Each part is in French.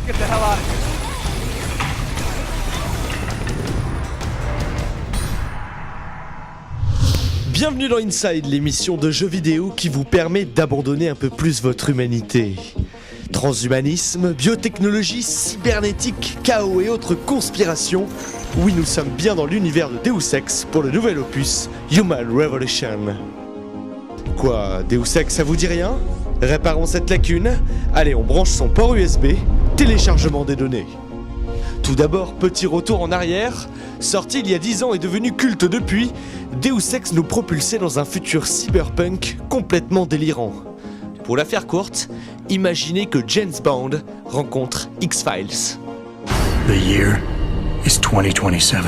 Get the hell out of here. Bienvenue dans Inside, l'émission de jeux vidéo qui vous permet d'abandonner un peu plus votre humanité. Transhumanisme, biotechnologie, cybernétique, chaos et autres conspirations. Oui, nous sommes bien dans l'univers de Deus Ex pour le nouvel opus Human Revolution. Quoi, Deus Ex, ça vous dit rien ? Réparons cette lacune. Allez, on branche son port USB. Téléchargement des données. Tout d'abord, petit retour en arrière. Sorti il y a 10 ans et devenu culte depuis, Deus Ex nous propulsait dans un futur cyberpunk complètement délirant. Pour la faire courte, imaginez que James Bond rencontre X-Files. The year is 2027.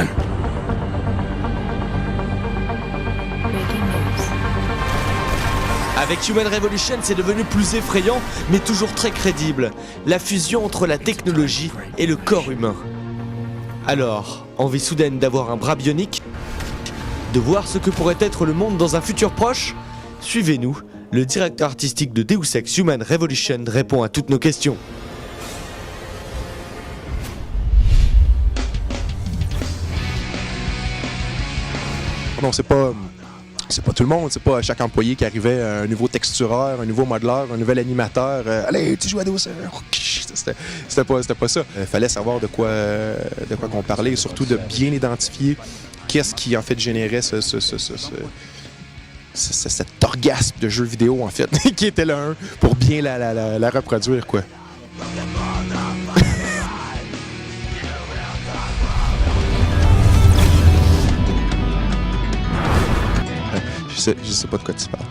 Avec Human Revolution, c'est devenu plus effrayant, mais toujours très crédible. La fusion entre la technologie et le corps humain. Alors, envie soudaine d'avoir un bras bionique ? De voir ce que pourrait être le monde dans un futur proche ? Suivez-nous, le directeur artistique de Deus Ex Human Revolution répond à toutes nos questions. Non, c'est pas tout le monde, c'est pas chaque employé qui arrivait un nouveau textureur, un nouveau modeleur, un nouvel animateur. Allez, tu joues à Deus Ex. C'était pas ça. Fallait savoir de quoi qu'on parlait et surtout de bien identifier qu'est-ce qui en fait générait cet orgasme de jeu vidéo en fait, qui était le 1 pour bien la reproduire quoi. Je sais pas de quoi tu parles.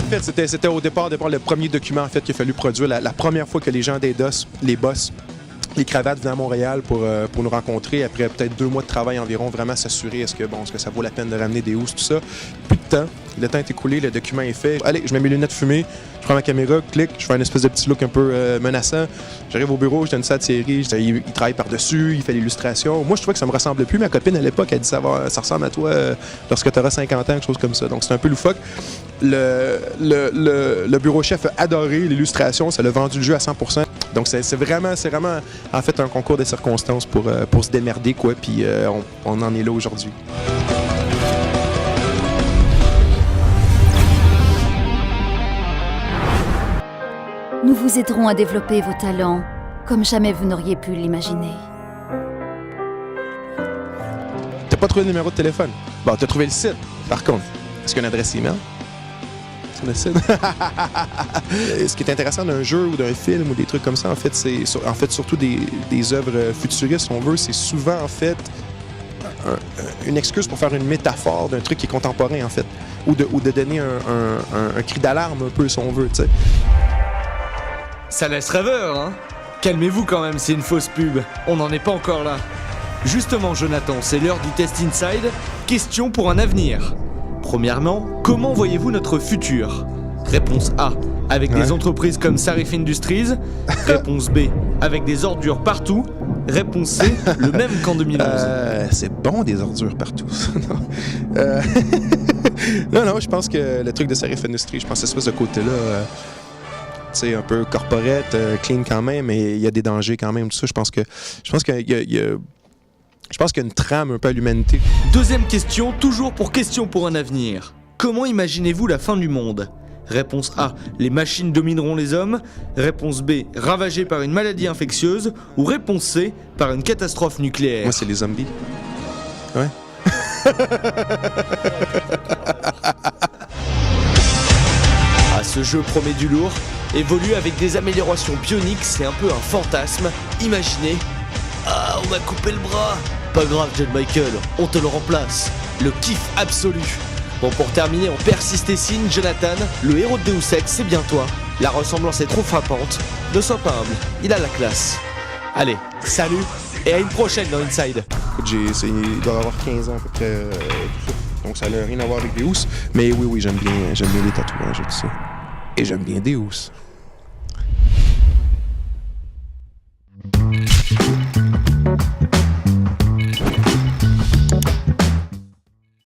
En fait, c'était au départ le premier document en fait qu'il a fallu produire. La première fois que les gens d'Eidos, les boss, les cravates venaient à Montréal pour nous rencontrer. Après peut-être 2 mois de travail environ, vraiment s'assurer est-ce que ça vaut la peine de ramener des housses, tout ça. Plus de temps. Le temps est écoulé, le document est fait. Allez, je mets mes lunettes fumées, je prends ma caméra, clique, je fais un espèce de petit look un peu menaçant. J'arrive au bureau, je donne ça à Thierry, il travaille par-dessus, il fait l'illustration. Moi, je trouvais que ça me ressemblait plus. Ma copine, à l'époque, elle dit ça ressemble à toi lorsque tu auras 50 ans, quelque chose comme ça. Donc, c'est un peu loufoque. Le bureau chef a adoré l'illustration, ça l'a vendu le jeu à 100%. Donc, c'est vraiment, en fait, un concours de circonstances pour se démerder, quoi. Puis, on en est là aujourd'hui. Nous vous aiderons à développer vos talents comme jamais vous n'auriez pu l'imaginer. T'as pas trouvé le numéro de téléphone? Bon, t'as trouvé le site, par contre. Est-ce qu'il y a une adresse email sur le site? Ce qui est intéressant d'un jeu ou d'un film ou des trucs comme ça, en fait, c'est surtout des œuvres futuristes, si on veut, c'est souvent, en fait, une excuse pour faire une métaphore d'un truc qui est contemporain, en fait. Ou de donner un cri d'alarme, un peu, si on veut, tu sais. Ça laisse rêveur, hein ? Calmez-vous quand même, c'est une fausse pub. On n'en est pas encore là. Justement, Jonathan, c'est l'heure du test Inside. Question pour un avenir. Premièrement, comment voyez-vous notre futur ? Réponse A, avec des entreprises comme Sarif Industries. Réponse B, avec des ordures partout. Réponse C, le même qu'en 2011. C'est bon, des ordures partout. Non, je pense que le truc de Sarif Industries, je pense que c'est ce côté-là... tu sais, un peu corporate, clean quand même, mais il y a des dangers quand même, tout ça. Je pense qu'il y a une trame un peu à l'humanité. Deuxième question, toujours pour question pour un avenir. Comment imaginez-vous la fin du monde ? Réponse A, les machines domineront les hommes. Réponse B, ravagées par une maladie infectieuse. Ou réponse C, par une catastrophe nucléaire. Moi, c'est les zombies. Ouais. Ce jeu promet du lourd, évolue avec des améliorations bioniques, c'est un peu un fantasme. Imaginez, ah, on m'a coupé le bras. Pas grave, John Michael, on te le remplace. Le kiff absolu. Bon, pour terminer, on persiste et signe, Jonathan, le héros de Deus Ex, c'est bien toi. La ressemblance est trop frappante. Ne sois pas humble, il a la classe. Allez, salut et à une prochaine dans Inside. Il doit avoir 15 ans à peu près, tout ça. Donc ça n'a rien à voir avec Deus. Mais oui, j'aime bien les tatouages et tout ça. Et j'aime bien Deus.